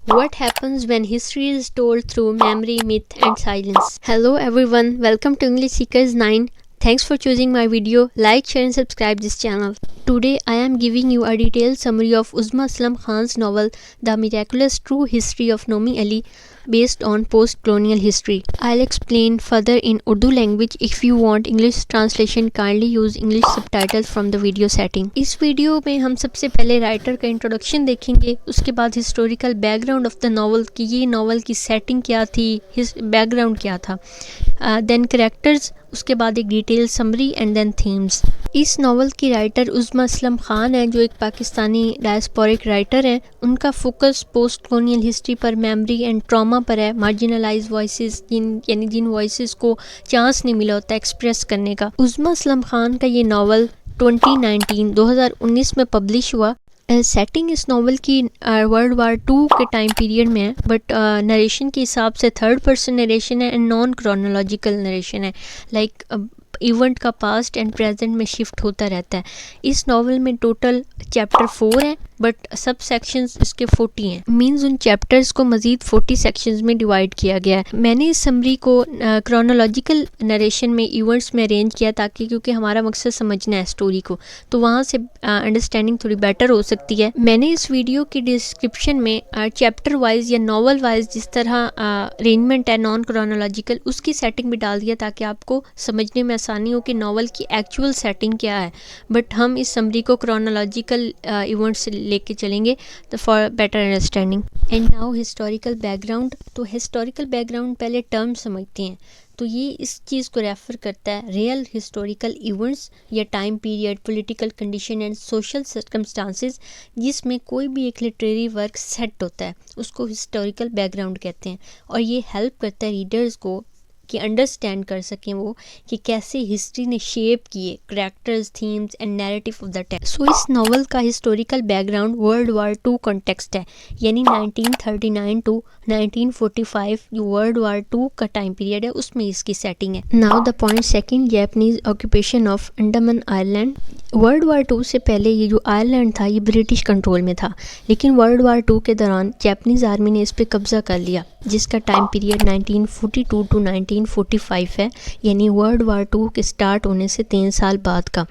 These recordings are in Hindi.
What happens when history is told through memory, myth, and silence? Hello everyone, welcome to English Seekers 9. Thanks for choosing my video. Like, share, and subscribe this channel. Today I am giving you a detailed summary of Uzma Aslam Khan's novel The Miraculous True History of Nomi Ali based on post-colonial history. I'll explain further in Urdu language. If you want English translation, kindly use English subtitles from the video setting. इस वीडियो में हम सबसे पहले राइटर का इंट्रोडक्शन देखेंगे, उसके बाद historical background of the novel कि ये नॉवल की सेटिंग क्या थी, बैकग्राउंड क्या था, देन कैरेक्टर्स, उसके बाद एक detail summary and then themes. इस नावल की राइटर उज़्मा असलम ख़ान है जो एक पाकिस्तानी डायस्पोरिक राइटर हैं। उनका फोकस पोस्ट कॉलोनियल हिस्ट्री पर, मेमोरी एंड ट्रॉमा पर है, मार्जिनलाइज वॉइसेस जिन वॉइसेस को चांस नहीं मिला होता एक्सप्रेस करने का। उज़्मा असलम ख़ान का ये नावल 2019 में पब्लिश हुआ। सेटिंग इस नावल की वर्ल्ड वार 2 के टाइम पीरियड में है, बट नरेशन के हिसाब से थर्ड पर्सन नरेशन है एंड नॉन क्रोनोलॉजिकल नरेशन है। लाइक इवेंट का पास्ट एंड प्रेजेंट में शिफ्ट होता रहता है। इस नावल में टोटल चैप्टर 4 हैं, बट सब सेक्शंस इसके 40 हैं। मींस उन चैप्टर्स को मज़ीद 40 सेक्शंस में डिवाइड किया गया है। मैंने इस समरी को क्रोनोलॉजिकल नरेशन में इवेंट्स में अरेंज किया ताकि, क्योंकि हमारा मकसद समझना है स्टोरी को, तो वहाँ से अंडरस्टैंडिंग थोड़ी बेटर हो सकती है। मैंने इस वीडियो की डिस्क्रिप्शन में चैप्टर वाइज या नावल वाइज जिस तरह अरेंजमेंट है नॉन क्रोनोलॉजिकल, उसकी सेटिंग भी डाल दिया ताकि आपको समझने में आसानी हो कि नावल की एक्चुअल सेटिंग क्या है। बट हम इस समरी को क्रोनोलॉजिकल इवेंट्स से लेके चलेंगे for better understanding. And now historical background. तो हिस्टोरिकल बैकग्राउंड पहले टर्म समझते हैं। तो ये इस चीज़ को रेफ़र करता है रियल हिस्टोरिकल इवेंट्स या time period, political condition and social circumstances जिसमें कोई भी एक लिटरेरी वर्क सेट होता है, उसको हिस्टोरिकल बैकग्राउंड कहते हैं। और ये हेल्प करता है रीडर्स को कि अंडरस्टैंड कर सकें वो कि कैसे हिस्ट्री ने शेप किए characters, themes and narrative of the text. So इस नावल का हिस्टोरिकल बैकग्राउंड वर्ल्ड वार 2 कॉन्टेक्स्ट है, यानी 1939 टू 1945 जो वर्ल्ड वार 2 का टाइम पीरियड है, उसमें इसकी सेटिंग है। Now the point second, Japanese occupation of Andaman island. World war 2 से पहले ये जो आयरलैंड था ये ब्रिटिश कंट्रोल में था, लेकिन वर्ल्ड वार 2 के दौरान जापानीज़ आर्मी ने इस पर कब्ज़ा कर लिया, जिसका टाइम पीरियड 1942 टू 1945 है, यानी वर्ल्ड वार 2 के स्टार्ट होने से 3 साल बाद का।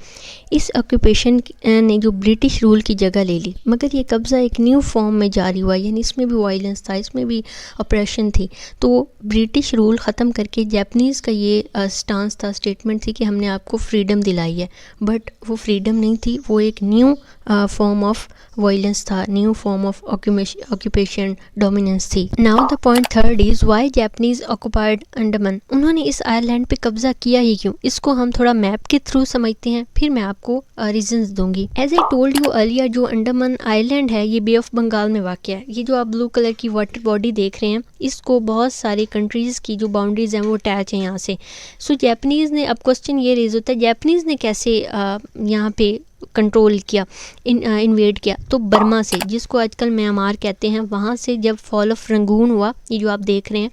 इस ऑक्यूपेशन ने जो ब्रिटिश रूल की जगह ले ली, मगर ये कब्ज़ा एक न्यू फॉर्म में जारी हुआ, यानी इसमें भी वायलेंस था, इसमें भी ऑपरेशन थी। तो ब्रिटिश रूल ख़त्म करके जापानीज़ का ये स्टांस था, स्टेटमेंट थी कि हमने आपको फ्रीडम दिलाई है, बट वो फ्रीडम नहीं थी, वो एक न्यू फॉर्म ऑफ वायलेंस था, new form of occupation dominance थी। Now the point third is why Japanese occupied Andaman. उन्होंने इस आइलैंड पे कब्जा किया ही क्यों, इसको हम थोड़ा मैप के थ्रू समझते हैं, फिर मैं आपको रीजंस दूंगी। As I told you earlier, जो अंडमान आइलैंड है ये बे ऑफ बंगाल में वाक़ है। ये जो आप ब्लू कलर की वाटर बॉडी देख रहे हैं, इसको बहुत सारी कंट्रीज़ की जो बाउंड्रीज हैं वो अटैच हैं यहाँ से। सो जापानीज़ ने, अब क्वेश्चन ये रेज होता है जापानीज़ ने कैसे यहाँ पे कंट्रोल किया, इन्वेड किया। तो बर्मा से, जिसको आजकल म्यांमार कहते हैं, वहाँ से जब फॉल ऑफ रंगून हुआ, ये जो आप देख रहे हैं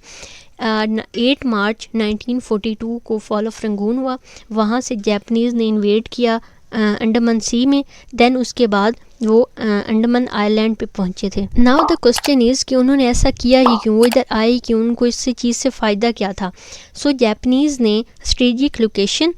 8 मार्च 1942 को फॉल ऑफ रंगून हुआ, वहाँ से जापानीज़ ने इन्वेड किया अंडमान सी में। देन उसके बाद वो अंडमान आइलैंड पे पहुंचे थे। नाउ द क्वेश्चन इज़ कि उन्होंने ऐसा किया ही क्यों, वो इधर आए क्यों, उनको इससे चीज़ से फ़ायदा क्या था। सो जापानीज़ ने strategic location,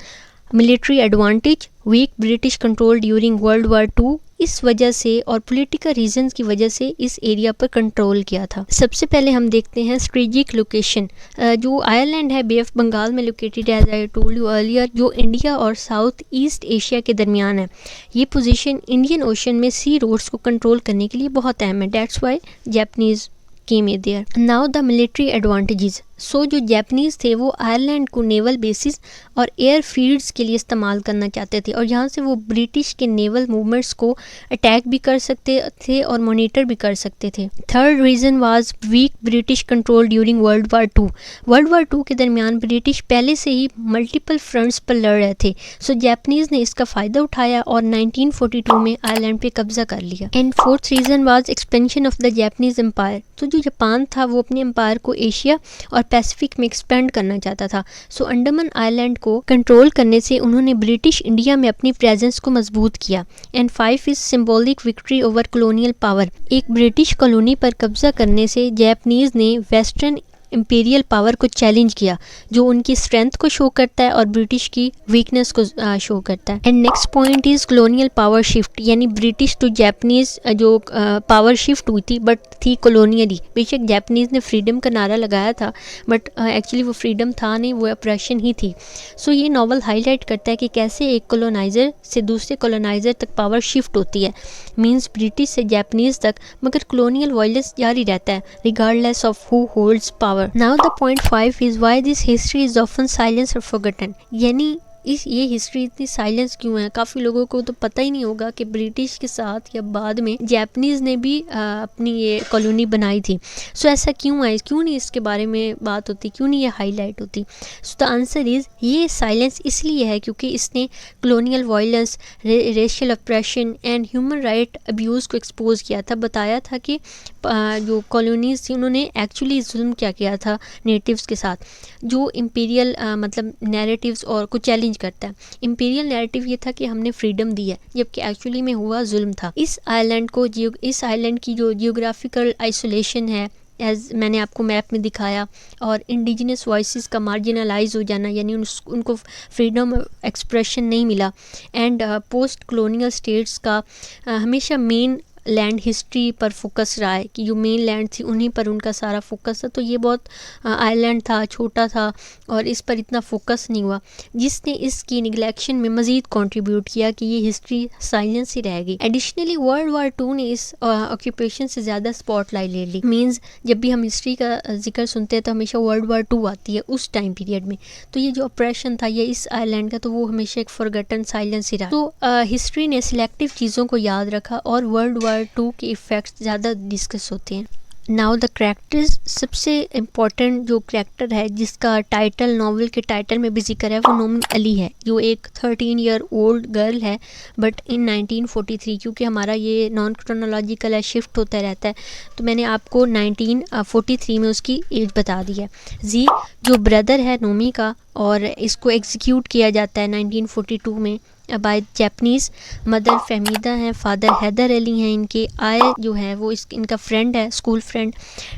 military advantage, weak British control during World वार 2, इस वजह से और पॉलिटिकल रीजंस की वजह से इस एरिया पर कंट्रोल किया था। सबसे पहले हम देखते हैं स्ट्रेटेजिक लोकेशन। जो आयरलैंड है बे ऑफ बंगाल में located, as I told you earlier, जो इंडिया और साउथ ईस्ट एशिया के दरमियान है। ये पोजीशन इंडियन ओशन में सी रोड्स को कंट्रोल करने के लिए बहुत अहम है। That's why Japanese came there. Now the military advantages. सो जो जापानीज़ थे वो आयरलैंड को नेवल बेसिस और एयर फील्ड्स के लिए इस्तेमाल करना चाहते थे, और यहाँ से वो ब्रिटिश के नेवल मूवमेंट्स को अटैक भी कर सकते थे और मॉनिटर भी कर सकते थे। Third reason was weak British control during World war 2। World वार 2 के दरमियान ब्रिटिश पहले से ही मल्टीपल फ्रंट्स पर लड़ रहे थे। सो जापानीज़ ने इसका फ़ायदा उठाया और 1942 में आयरलैंड पे कब्जा कर लिया। And fourth reason was expansion of the Japanese empire. तो जो जो जापान था वो अपने एम्पायर को एशिया और पैसिफिक में एक्सपेंड करना चाहता था। सो अंडमान आइलैंड को कंट्रोल करने से उन्होंने ब्रिटिश इंडिया में अपनी प्रेजेंस को मजबूत किया। And 5 is symbolic victory over colonial power. एक ब्रिटिश कॉलोनी पर कब्जा करने से जापानीज ने वेस्टर्न इंपीरियल पावर को चैलेंज किया, जो उनकी स्ट्रेंथ को शो करता है और ब्रिटिश की वीकनेस को शो करता है। And next point is colonial power shift, यानी ब्रिटिश टू जापानीज जो पावर शिफ्ट हुई थी बट थी कॉलोनियली। बेशक जापानीज ने फ्रीडम का नारा लगाया था बट एक्चुअली वो फ्रीडम था नहीं, वो अप्रेशन ही थी। सो ये नॉवल हाईलाइट करता है कि कैसे एक कॉलोनाइजर से दूसरे कॉलोनाइजर तक पावर शिफ्ट होती है, मीन्स ब्रिटिश से जापानीज तक, मगर कॉलोनियल वायलेंस जारी रहता है regardless of who holds power. Now the point 5 is why this history is often silenced or forgotten, यानी ये हिस्ट्री इतनी साइलेंस क्यों है। काफ़ी लोगों को तो पता ही नहीं होगा कि ब्रिटिश के साथ या बाद में जापानीज़ ने भी अपनी ये कॉलोनी बनाई थी। सो ऐसा क्यों है, क्यों नहीं इसके बारे में बात होती, क्यों नहीं ये हाईलाइट होती। सो द आंसर इज़ ये साइलेंस इसलिए है क्योंकि इसने colonial violence, racial operation and human right abuse को एक्सपोज किया था। बताया था कि जो कॉलोनीज़ थी उन्होंने एक्चुअली जुल्म क्या किया था नेटिव्स के साथ, जो इंपीरियल मतलब नैरेटिव्स और को चैलेंज करता है। इंपीरियल नैरेटिव ये था कि हमने फ्रीडम दी है, जबकि एक्चुअली में हुआ जुल्म था। इस आइलैंड की जो जियोग्राफिकल आइसोलेशन है, एज मैंने आपको मैप में दिखाया, और इंडिजिनस वॉइसेस का मार्जिनलाइज हो जाना, यानी उनको फ्रीडम एक्सप्रेशन नहीं मिला। एंड पोस्ट कॉलोनियल स्टेट्स का हमेशा मेन लैंड हिस्ट्री पर फोकस रहा है कि जो मेन लैंड थी उन्हीं पर उनका सारा फोकस था। तो ये बहुत आइलैंड था, छोटा था और इस पर इतना फोकस नहीं हुआ, जिसने इसकी निगलेक्शन में मज़ीद कंट्रीब्यूट किया कि ये हिस्ट्री साइलेंस ही रह गई। एडिशनली वर्ल्ड वार 2 ने इस ऑक्यूपेशन से ज़्यादा स्पॉटलाइट ले ली। मीन्स जब भी हम हिस्ट्री का जिक्र सुनते हैं तो हमेशा वर्ल्ड वार 2 आती है उस टाइम पीरियड में। तो ये जो ऑपरेशन था ये इस आइलैंड का, तो वो हमेशा एक फॉरगटन साइलेंस ही रहा। तो हिस्ट्री ने सिलेक्टिव चीज़ों को याद रखा और वर्ल्ड वार 2 के इफ़ेक्ट्स ज़्यादा डिस्कस होते हैं। नाउ द करैक्टर्स, सबसे इम्पॉर्टेंट जो करैक्टर है जिसका टाइटल नॉवल के टाइटल में भी जिक्र है वो नोमी अली है, जो एक 13 ईयर ओल्ड गर्ल है बट इन 1943, क्योंकि हमारा ये नॉन क्रोनोलॉजिकल है, शिफ्ट होता रहता है, तो मैंने आपको 1943 में उसकी एज बता दी है। जी जो ब्रदर है नोमी का, और इसको एग्जीक्यूट किया जाता है 1942 में बाय जापानीज़। मदर फहमीदा हैं, फादर हैदर अली हैं इनके। आय जो है वो इनका फ्रेंड है, स्कूल फ्रेंड।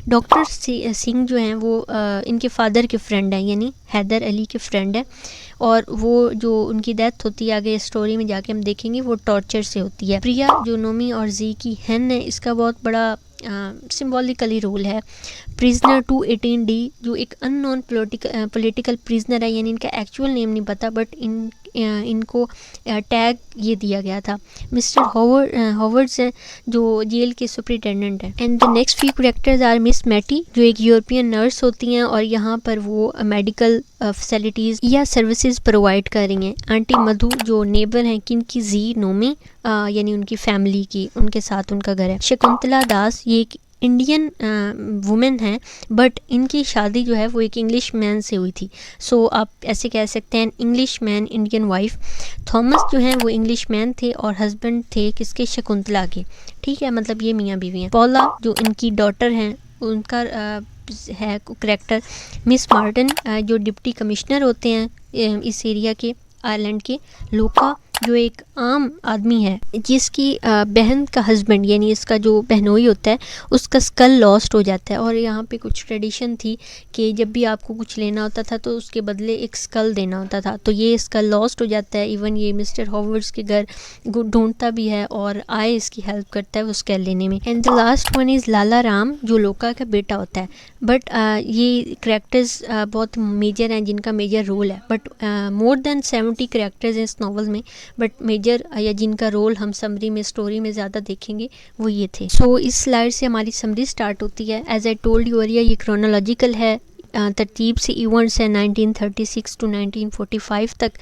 डॉक्टर सिंह जो हैं वो इनके फादर के फ्रेंड हैं, यानी हैदर अली के फ्रेंड है। और वो जो उनकी डेथ होती है आगे स्टोरी में जाके हम देखेंगे वो टॉर्चर से होती है। प्रिया जो नोमी और जी की हैन है, इसका बहुत बड़ा सिम्बॉलिकली रोल है। प्रिजनर 218D जो एक अननोन पॉलिटिकल प्रिजनर है, यानी इनका एक्चुअल नेम नहीं पता बट इनको टैग ये दिया गया था। मिस्टर हॉवर्ड्स हैं जो जेल के सुपरिटेंडेंट हैं। And the next few characters are miss Matty जो एक यूरोपियन नर्स होती हैं और यहाँ पर वो मेडिकल फैसिलिटीज़ या सर्विसेज प्रोवाइड कर रही हैं। आंटी मधु जो नेबर हैं किनकी, जी नोमी यानी उनकी फैमिली की, उनके साथ उनका घर है। शकुंतला दास ये एक इंडियन वुमेन हैं बट इनकी शादी जो है वो एक इंग्लिश मैन से हुई थी। सो आप ऐसे कह सकते हैं English man Indian wife. Thomas जो हैं वो इंग्लिश मैन थे और हस्बैंड थे किसके, शकुंतला के। ठीक है, मतलब ये मियाँ बीवी हैं। पॉला जो इनकी डॉटर हैं उनका है करैक्टर। मिस मार्टिन जो डिप्टी कमिश्नर होते हैं इस एरिया के, आइलैंड के। लोका जो एक आम आदमी है जिसकी बहन का हस्बैंड यानी इसका जो बहनोई होता है उसका स्कल लॉस्ट हो जाता है। और यहाँ पे कुछ ट्रेडिशन थी कि जब भी आपको कुछ लेना होता था तो उसके बदले एक स्कल देना होता था, तो ये स्कल लॉस्ट हो जाता है। इवन ये मिस्टर हॉवर्ड्स के घर ढूंढता भी है और आए इसकी हेल्प करता है वो स्कल लेने में। And the last one is Lala Ram जो लोका का बेटा होता है। बट ये करैक्टर्स बहुत मेजर हैं जिनका मेजर रोल है, बट मोर देन 70 करैक्टर्स हैं इस नावल में, बट मेजर या जिनका रोल हम समरी में स्टोरी में ज़्यादा देखेंगे वो ये थे। सो इस स्लाइड से हमारी समरी स्टार्ट होती है। As I told you earlier ये क्रोनोलॉजिकल है, तरतीब से इवेंट्स हैं 1936 टू 1945 तक,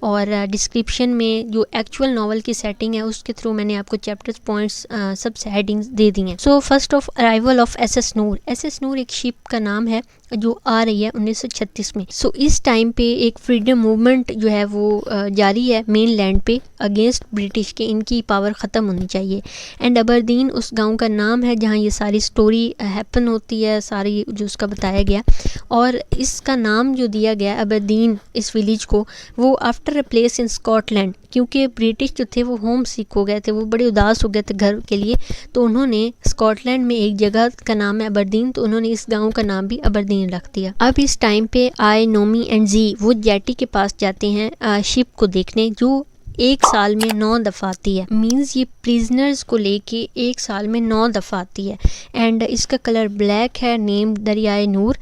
और डिस्क्रिप्शन में जो एक्चुअल नावल की सेटिंग है उसके थ्रू मैंने आपको चैप्टर्स पॉइंट्स सब हेडिंग्स दे दी हैं। So first of arrival of SS Noor. SS Noor एक शिप का नाम है जो आ रही है 1936 में। सो इस टाइम पे एक फ्रीडम मूवमेंट जो है वो जारी है मेन लैंड पे अगेंस्ट ब्रिटिश के, इनकी पावर ख़त्म होनी चाहिए। एंड अबरदीन उस गांव का नाम है जहां ये सारी स्टोरी हैपन होती है, सारी जो उसका बताया गया। और इसका नाम जो दिया गया अबरदीन इस विलेज को, वो after a place in Scotland, क्योंकि ब्रिटिश जो थे वो होम सिक हो गए थे, वो बड़े उदास हो गए थे घर के लिए, तो उन्होंने स्कॉटलैंड में एक जगह का नाम है अबरदीन, तो उन्होंने इस गांव का नाम भी अबरदीन रख दिया। अब इस टाइम पे आए नोमी एंड जी, वो जेटी के पास जाते हैं शिप को देखने, जो एक साल में 9 दफ़ा आती है। मींस ये प्रिजनर्स को लेके एक साल में 9 दफ़ा आती है। एंड इसका कलर ब्लैक है, name Dariyae Noor.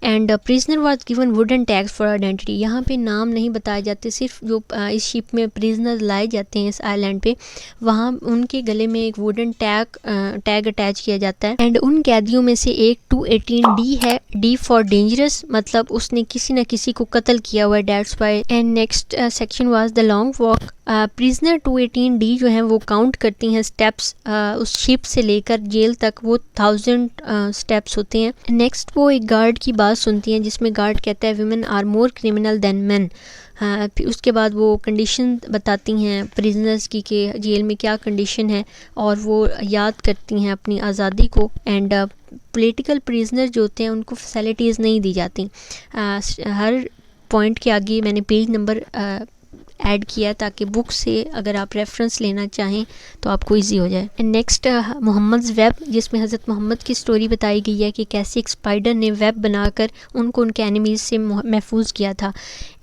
And prisoner was given wooden tags for identity. यहाँ पे नाम नहीं बताए जाते, सिर्फ जो इस शिप में प्रिजनर लाए जाते हैं इस आइलैंड पे, वहाँ उनके गले में एक वुडन टैग अटैच किया जाता है। एंड उन कैदियों में से एक 218 डी है, डी फॉर डेंजरस, मतलब उसने किसी न किसी को कत्ल किया हुआ है, dates why. And next section was the long walk. Prisoner 218 D जो हैं वो काउंट करती हैं स्टेप्स, उस शिप से लेकर जेल तक वो 1000 स्टेप्स होते हैं। नेक्स्ट वो एक गार्ड की बात सुनती हैं जिसमें गार्ड कहता है women are more criminal than man. फिर उसके बाद वो कंडीशन बताती हैं प्रिजनर्स की कि जेल में क्या कंडीशन है, और वो याद करती हैं अपनी आज़ादी को। एंड पॉलिटिकल प्रिजनर जो होते हैं उनको फैसिलिटीज़ नहीं दी जाती। हर पॉइंट के आगे मैंने पेज नंबर ऐड किया ताकि बुक से अगर आप रेफरेंस लेना चाहें तो आपको इजी हो जाए। एंड नेक्स्ट मोहम्मद वेब, जिसमें हज़रत मोहम्मद की स्टोरी बताई गई है कि कैसे एक स्पाइडर ने वेब बनाकर उनको उनके एनिमीज़ से महफूज किया था।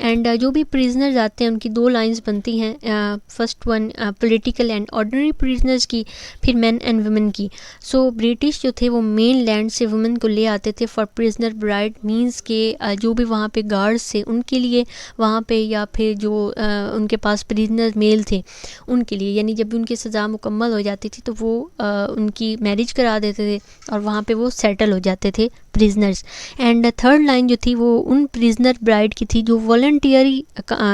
एंड जो भी प्रिजनर्स आते हैं उनकी 2 लाइंस बनती हैं, first one political and ordinary prisoners की, फिर मैन एंड वुमेन की। सो ब्रिटिश जो थे वो मेन लैंड से वुमेन को ले आते थे फॉर प्रिजनर ब्राइड, मीन्स के जो भी वहाँ पे गार्ड्स थे उनके लिए वहाँ पे, या फिर जो उनके पास प्रिजनर मेल थे उनके लिए, यानी जब उनकी सज़ा मुकम्मल हो जाती थी तो वो उनकी मैरिज करा देते थे और वहाँ पे वो सेटल हो जाते थे प्रिजनर्स। एंड थर्ड लाइन जो थी वो उन प्रिजनर ब्राइड की थी जो वॉलंटियरी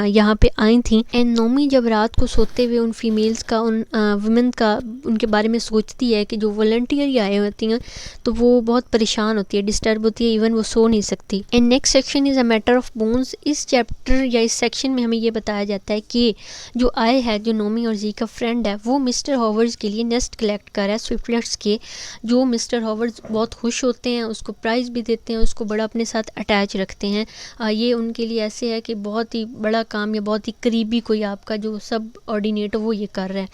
यहाँ पे आई थी। एंड नोमी जब रात को सोते हुए उन फीमेल्स का, उन वुमेन का, उनके बारे में सोचती है कि जो वॉलंटियरी आए होती हैं तो वो बहुत परेशान होती है, डिस्टर्ब होती है, इवन वो सो नहीं सकती। And next section is a matter of bones. इस चैप्टर या इस सेक्शन में हमें ये बताया जाता है कि जो आए है, जो नोमी और जी का फ्रेंड है, वो मिस्टर हॉवर्ड्स के लिए नेस्ट कलेक्ट कर रहा है स्विफ्टलेट्स के, जो मिस्टर हॉवर्ड्स बहुत खुश होते हैं, उसको प्राइज़ भी देते हैं, उसको बड़ा अपने साथ अटैच रखते हैं। ये उनके लिए ऐसे है कि बहुत ही बड़ा काम या बहुत ही करीबी कोई आपका जो सब ऑर्डिनेट हो वो ये कर रहा है।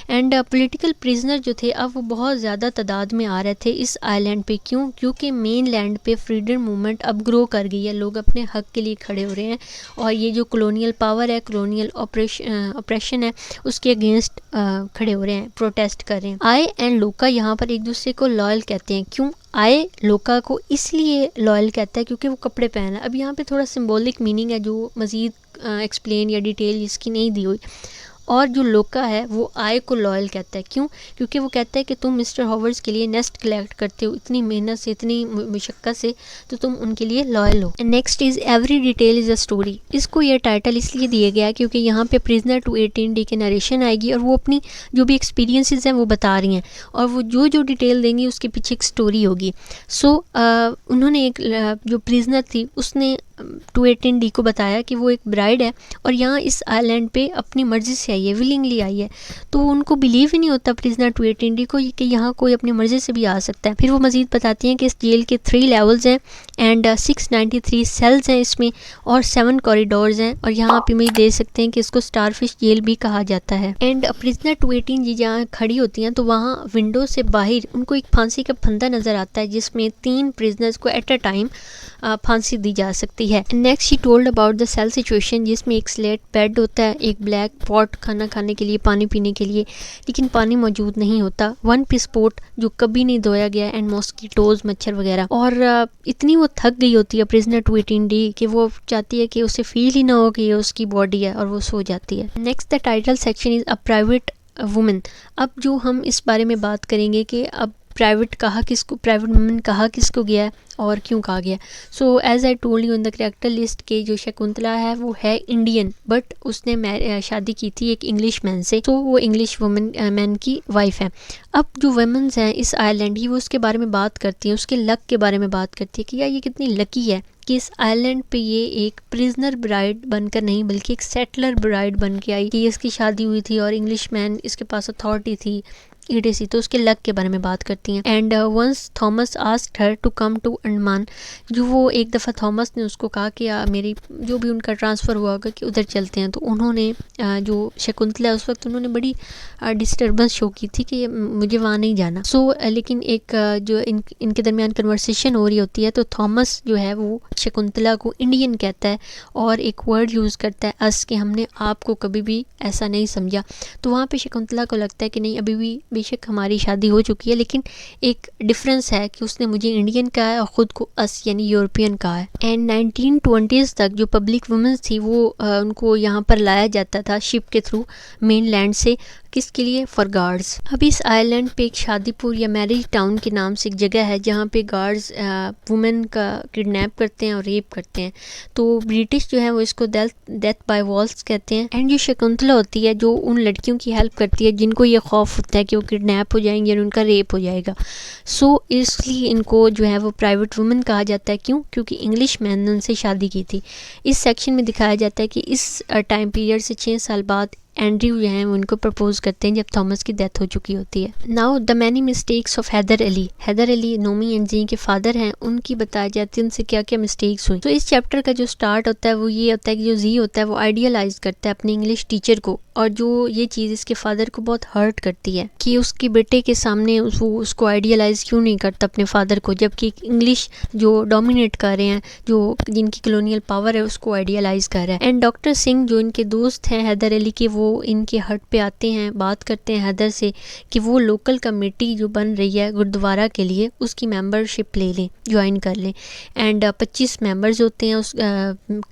एंड पॉलिटिकल प्रिजनर जो थे अब वो बहुत ज़्यादा तादाद में आ रहे थे इस आइलैंड पे। क्यों? क्योंकि मेन लैंड पे फ्रीडम मूवमेंट अब ग्रो कर गई है, लोग अपने हक के लिए खड़े हो रहे हैं, और ये जो कॉलोनियल पावर है, कॉलोनियल ऑपरेशन है, उसके अगेंस्ट खड़े हो रहे हैं, प्रोटेस्ट कर रहे हैं। आई एंड लोका यहाँ पर एक दूसरे को लॉयल कहते हैं। क्यों? आए लोका को इसलिए लॉयल कहता है क्योंकि वो कपड़े पहना है। अब यहाँ पे थोड़ा सिंबॉलिक मीनिंग है जो मज़ीद एक्सप्लेन या डिटेल इसकी नहीं दी हुई। और जो लोका है वो आय को लॉयल कहता है। क्यों? क्योंकि वो कहता है कि तुम मिस्टर हॉवर्ड्स के लिए नेस्ट कलेक्ट करते हो इतनी मेहनत से, इतनी मुशक्क़त से, तो तुम उनके लिए लॉयल हो। Next is every detail is a story. इसको ये टाइटल इसलिए दिया गया क्योंकि यहाँ पे प्रिजनर 218 डी के नरेशन आएगी और वो अपनी जो भी एक्सपीरियंसेस हैं वो बता रही हैं, और वो जो जो डिटेल देंगी उसके पीछे एक स्टोरी होगी। सो उन्होंने एक जो प्रिजनर थी उसने 218 डी को बताया कि वो एक ब्राइड है और यहाँ इस आइलैंड पे अपनी मर्ज़ी से आई है, विलिंगली आई है। तो उनको बिलीव ही नहीं होता प्रिजनर 218 डी को कि यहाँ कोई अपनी मर्ज़ी से भी आ सकता है। फिर वो मज़ीद बताती हैं कि इस जेल के 3 लेवल्स हैं एंड 693 सेल्स हैं इसमें, और 7 कॉरिडोर्स हैं, और यहाँ आप इमेज दे सकते हैं कि इसको स्टारफिश जेल भी कहा जाता है। एंड प्रिजनर 218 जी जहाँ खड़ी होती हैं तो वहाँ विंडो से बाहर उनको एक फांसी का फंदा नज़र आता है जिसमें 3 प्रिजनर्स को एट अ टाइम फांसी दी जा सकती है। Next she told about the cell situation, जिसमें एक स्लेट बेड होता है, एक ब्लैक पॉट खाना खाने के लिए, पानी पीने के लिए, लेकिन पानी मौजूद नहीं होता, 1 पीस पोट जो कभी नहीं धोया गया, एंड मॉस्किटोज, मच्छर वगैरह। और इतनी वो थक गई होती है प्रिजनर 218 डी कि वो चाहती है कि उसे फील ही ना हो कि ये उसकी बॉडी है, और वो सो जाती है। Next the title section is a private women. अब जो हम इस बारे में बात करेंगे कि अब प्राइवेट वुमेन कहा किसको गया है और क्यों कहा गया। So as I told you in the character list के जो शकुंतला है वो है इंडियन, बट उसने शादी की थी एक इंग्लिश मैन से, तो वो इंग्लिश मैन की वाइफ है। अब जो वुमेन्स हैं इस आइलैंड की वो उसके बारे में बात करती हैं, उसके लक के बारे में बात करती है कि यार ये कितनी लकी है कि इस आइलैंड पे ये एक प्रिजनर ब्राइड बनकर नहीं बल्कि एक सेटलर ब्राइड बन के आई, कि इसकी शादी हुई थी और इंग्लिश मैन इसके पास अथॉरिटी थी EDC, तो उसके लक के बारे में बात करती हैं। And once Thomas asked her to come to Andaman, जो वो एक दफ़ा थॉमस ने उसको कहा कि मेरी जो भी उनका ट्रांसफ़र हुआ होगा कि उधर चलते हैं, तो उन्होंने जो शकुंतला उस वक्त उन्होंने बड़ी डिस्टर्बेंस शो की थी कि मुझे वहाँ नहीं जाना। लेकिन एक जो इनके दरमियान कन्वर्सेशन हो रही होती है, तो थॉमस जो है वो शकुंतला को इंडियन कहता है और एक वर्ड यूज़ करता है अस, कि हमने आपको कभी भी ऐसा नहीं समझा। तो वहाँ पे शकुंतला को लगता है कि नहीं, अभी भी बेशक हमारी शादी हो चुकी है लेकिन एक डिफरेंस है कि उसने मुझे इंडियन कहा है और ख़ुद को अस यानी यूरोपियन कहा है। एंड 1920s तक जो पब्लिक वुमेन्स थी वो उनको यहाँ पर लाया जाता था शिप के थ्रू मेन लैंड से, किसके लिए, फॉर गार्ड्स। अब इस आइलैंड पे एक शादीपुर या मैरिज टाउन के नाम से एक जगह है जहाँ पे गार्ड्स वुमेन का किडनैप करते हैं और रेप करते हैं। तो ब्रिटिश जो है वो इसको डेथ बाय वॉल्स कहते हैं। एंड जो शकुंतला होती है जो उन लड़कियों की हेल्प करती है जिनको ये खौफ होता है कि वो किडनैप हो जाएंगे और उनका रेप हो जाएगा। सो इसलिए इनको जो है वो प्राइवेट वुमेन कहा जाता है। क्यों? क्योंकि इंग्लिश मैन ने उनसे शादी की थी। इस सेक्शन में दिखाया जाता है कि इस टाइम पीरियड से 6 साल बाद एंड्रयू जो हैं उनको प्रपोज करते हैं जब थॉमस की डेथ हो चुकी होती है। Now the many mistakes of Haider Ali Nomi and जी के फादर हैं, उनकी बताई जाती है उनसे क्या क्या मिस्टेक्स हुई। तो इस चैप्टर का जो स्टार्ट होता है वो ये होता है कि जो जी होता है वो आइडियलाइज करता है अपने इंग्लिश टीचर को, और जो ये चीज़ इसके फादर को बहुत हर्ट करती है कि उसके बेटे के सामने उसको आइडियलाइज क्यों नहीं करता अपने फादर को, जबकि इंग्लिश जो डोमिनेट कर रहे हैं, जो जिनकी कॉलोनियल पावर है उसको आइडियलाइज कर रहा है। एंड डॉक्टर सिंह जो इनके दोस्त हैं हैदर अली के, वो इनके हट पे आते हैं, बात करते हैं हैदर से कि वो लोकल कमेटी जो बन रही है गुरुद्वारा के लिए उसकी मेंबरशिप ले लें, ज्वाइन कर लें। एंड 25 मेंबर्स होते हैं उस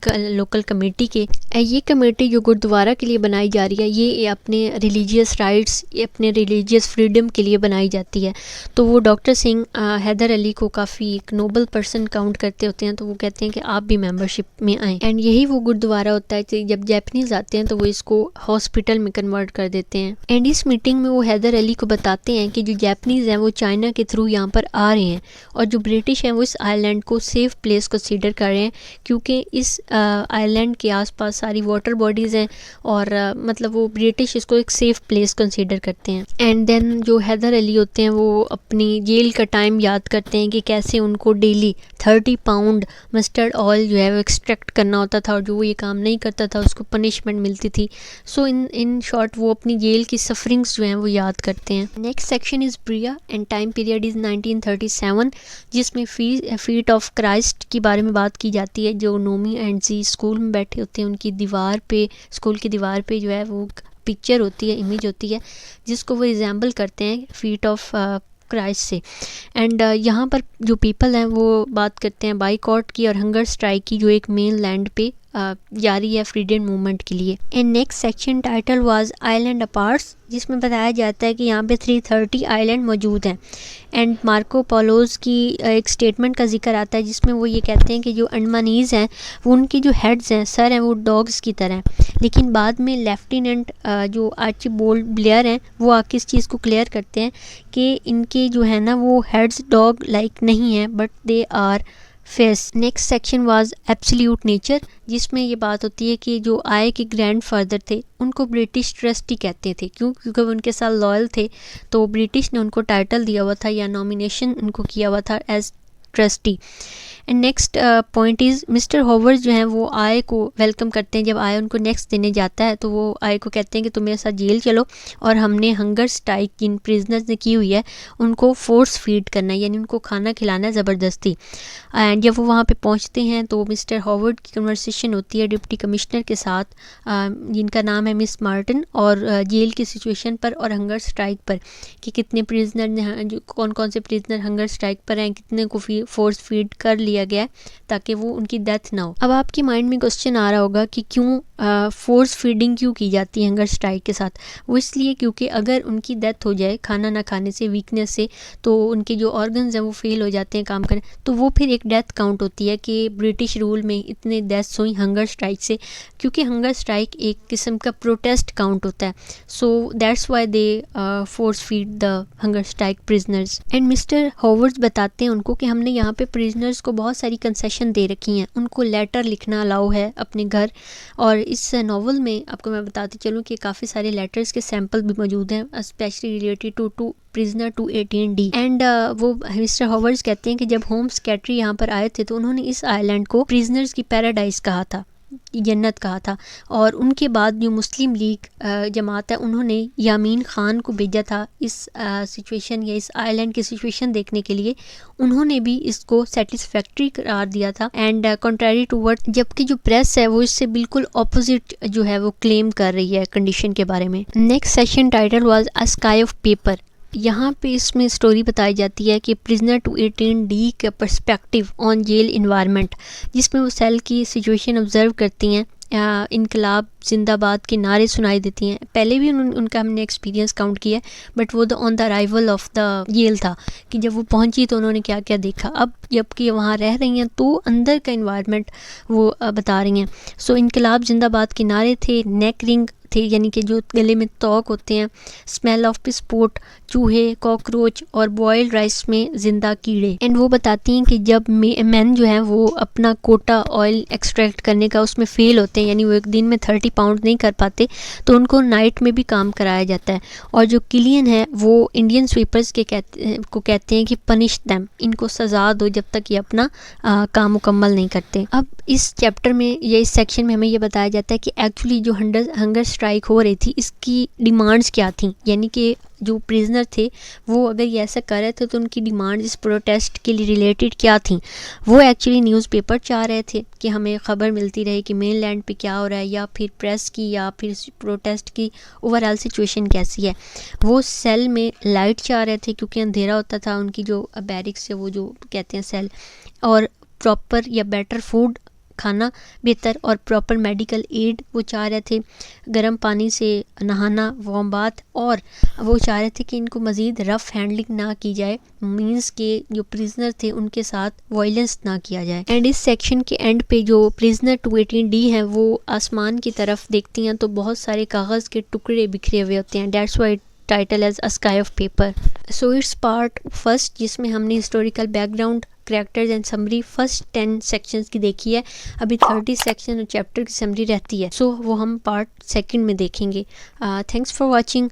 लोकल कमेटी के। ये कमेटी जो गुरुद्वारा के लिए बनाई जा रही है ये अपने रिलीजियस राइट्स, अपने रिलीजियस फ्रीडम के लिए बनाई जाती है। तो वो डॉक्टर सिंह हैदर अली को काफ़ी एक नोबल पर्सन काउंट करते होते हैं, तो वो कहते हैं कि आप भी मेंबरशिप में आएँ। एंड यही वो गुरुद्वारा होता है कि जब जैपनीज़ आते हैं तो वो इसको हॉस्पिटल में कन्वर्ट कर देते हैं। एंड इस मीटिंग में वो हैदर अली को बताते हैं कि जो जैपनीज़ हैं वो चाइना के थ्रू यहाँ पर आ रहे हैं और जो ब्रिटिश हैं वो इस आइलैंड को सेफ प्लेस कंसीडर कर रहे हैं, क्योंकि इस आइलैंड के आसपास सारी वाटर बॉडीज़ हैं और मतलब वो ब्रिटिश इसको एक सेफ प्लेस कंसीडर करते हैं। एंड देन जो हैदर अली होते हैं वो अपनी जेल का टाइम याद करते हैं कि कैसे उनको डेली 30 पाउंड मस्टर्ड ऑयल जो है वो एक्सट्रैक्ट करना होता था और जो वो ये काम नहीं करता था उसको पनिशमेंट मिलती थी। सो इन शॉर्ट वो अपनी जेल की सफरिंग्स जो हैं वो याद करते हैं। Next section is Priya and time period is 1937, जिसमें फीट ऑफ क्राइस्ट के बारे में बात की जाती है। जो नोमी एंड जी स्कूल में बैठे होते हैं उनकी दीवार पे, स्कूल की दीवार पे जो है वो पिक्चर होती है, इमेज होती है जिसको वो रिजेंबल करते हैं फीट ऑफ क्राइस्ट से। एंड यहाँ पर जो पीपल हैं वो बात करते हैं बाइकॉट की और हंगर स्ट्राइक की जो एक मेन लैंड पे जारी है फ्रीडम मूवमेंट के लिए। And next section title was island अपार्ट्स, जिसमें बताया जाता है कि यहाँ पे 330 आइलैंड मौजूद हैं। एंड मार्को पोलोज की एक स्टेटमेंट का जिक्र आता है जिसमें वो ये कहते हैं कि जो अंडमानीज़ हैं वो उनकी जो हेड्स हैं, सर हैं, वो डॉग्स की तरह हैं। लेकिन बाद में लेफ्टिनेंट जो आर्चिबाल्ड ब्लेयर हैं वो आके इस चीज़ को क्लियर करते हैं कि इनके जो है ना वो हेड्स डॉग लाइक नहीं है but they are face. Next section was absolute nature, जिसमें ये बात होती है कि जो आय के ग्रैंडफादर थे उनको ब्रिटिश ट्रस्टी कहते थे। क्योंकि वो उनके साथ लॉयल थे तो ब्रिटिश ने उनको टाइटल दिया हुआ था या नॉमिनेशन उनको किया हुआ था as trustee. And next point is mister Howard जो हैं वो आय को वेलकम करते हैं। जब आय उनको नेक्स्ट देने जाता है तो वो आय को कहते हैं कि तुम मेरे साथ जेल चलो और हमने हंगर स्ट्राइक जिन प्रिजनर्स ने की हुई है उनको फोर्स फीड करना है, यानी उनको खाना खिलाना है ज़बरदस्ती। एंड जब वो वहाँ पे पहुँचते हैं तो मिस्टर हॉवर्ड की कन्वर्सेशन होती है डिप्टी कमिश्नर के साथ जिनका नाम है मिस मार्टिन, और जेल की सिचुएशन पर और हंगर स्ट्राइक पर कि कितने प्रिजनर, कौन कौन से प्रिजनर हंगर स्ट्राइक पर हैं, कितने को फोर्स फीड कर लिया गया है ताकि वो उनकी डेथ ना हो। अब आपके माइंड में क्वेश्चन आ रहा होगा कि क्यों फोर्स फीडिंग क्यों की जाती है हंगर स्ट्राइक के साथ? वो इसलिए क्योंकि अगर उनकी डेथ हो जाए खाना ना खाने से, वीकनेस से, तो उनके जो ऑर्गन्स हैं वो फेल हो जाते हैं काम करने, तो वो फिर एक डेथ काउंट होती है कि ब्रिटिश रूल में इतने डेथ्स हुई हंगर स्ट्राइक से, क्योंकि हंगर स्ट्राइक एक किस्म का प्रोटेस्ट काउंट होता है। So that's why they force feed the hunger strike prisoners. And mister Howards बताते हैं उनको कि हमने यहाँ पे प्रिजनर्स को बहुत सारी कंसेशन दे रखी हैं, उनको लेटर लिखना अलाउ है अपने घर। और इस नावल में आपको मैं बताती चलूँ कि काफ़ी सारे लेटर्स के सैम्पल भी मौजूद हैं, specially related to prisoner 218D। And वो मिस्टर हॉवर्ड्स कहते हैं कि जब होम्स कैटरी यहाँ पर आए थे तो उन्होंने इस आइलैंड को प्रिजनर्स की पैराडाइज कहा था, जन्नत कहा था। और उनके बाद जो मुस्लिम लीग जमात है उन्होंने यामीन ख़ान को भेजा था इस सिचुएशन या इस आइलैंड की सिचुएशन देखने के लिए। उन्होंने भी इसको सेटिस्फैक्ट्री करार दिया था एंड कॉन्ट्ररी टू वर्ड, जबकि जो प्रेस है वो इससे बिल्कुल ऑपोजिट जो है वो क्लेम कर रही है कंडीशन के बारे में। Next session title was a sky of paper. यहाँ पे इसमें स्टोरी बताई जाती है कि प्रिजनर 218D का पर्सपेक्टिव ऑन जेल इन्वायरमेंट, जिसमें वो सेल की सिचुएशन ऑब्जर्व करती हैं। इनकलाब जिंदाबाद के नारे सुनाई देती हैं। पहले भी उनका हमने एक्सपीरियंस काउंट किया है, बट वो on the arrival of the jail था कि जब वो पहुंची तो उन्होंने क्या क्या देखा। अब जबकि वहाँ रह रही हैं तो अंदर का इन्वायरमेंट वो बता रही हैं। सो इनकलाब जिंदाबाद के नारे थे, नेक रिंग थे यानी कि जो गले में तोक होते हैं, स्मेल ऑफ विस्फोट, चूहे, कॉकरोच और बॉइल्ड राइस में जिंदा कीड़े। एंड वो बताती हैं कि जब मैन जो है वो अपना कोटा ऑयल एक्सट्रैक्ट करने का उसमें फेल होते हैं, यानी वो एक दिन में 30 पाउंड नहीं कर पाते, तो उनको नाइट में भी काम कराया जाता है। और जो किलियन है वो इंडियन स्वीपर्स के कहते हैं कि पनिश दैम, इनको सज़ा दो जब तक ये अपना काम मुकम्मल नहीं करते। अब इस चैप्टर में या इस सेक्शन में हमें ये बताया जाता है कि एक्चुअली जो हंगर स्ट्राइक हो रही थी इसकी डिमांड्स क्या थी, यानी कि जो प्रिजनर थे वो अगर ये ऐसा कर रहे थे तो उनकी डिमांड इस प्रोटेस्ट के लिए रिलेटेड क्या थी। वो एक्चुअली न्यूज़पेपर चाह रहे थे कि हमें ख़बर मिलती रहे कि मेन लैंड पे क्या हो रहा है, या फिर प्रेस की या फिर प्रोटेस्ट की ओवरऑल सिचुएशन कैसी है। वो सेल में लाइट चाह रहे थे क्योंकि अंधेरा होता था, उनकी जो बैरिक्स है वो जो कहते हैं सेल, और प्रॉपर या बेटर फूड खाना बेहतर और प्रॉपर मेडिकल एड वो चाह रहे थे, गर्म पानी से नहाना, वार्म बाथ, और वो चाह रहे थे कि इनको मज़ीद रफ़ हैंडलिंग ना की जाए, मींस के जो प्रिजनर थे उनके साथ वायलेंस ना किया जाए। एंड इस सेक्शन के एंड पे जो प्रिजनर 218D हैं वो आसमान की तरफ देखती हैं तो बहुत सारे कागज़ के टुकड़े बिखरे हुए होते हैं। That's why title as a sky of paper. So it's part first, जिसमें हमने historical background, characters and summary first 10 sections की देखी है। अभी 30 सेक्शन और चैप्टर की समरी रहती है, सो वो हम पार्ट सेकंड में देखेंगे। Thanks for watching.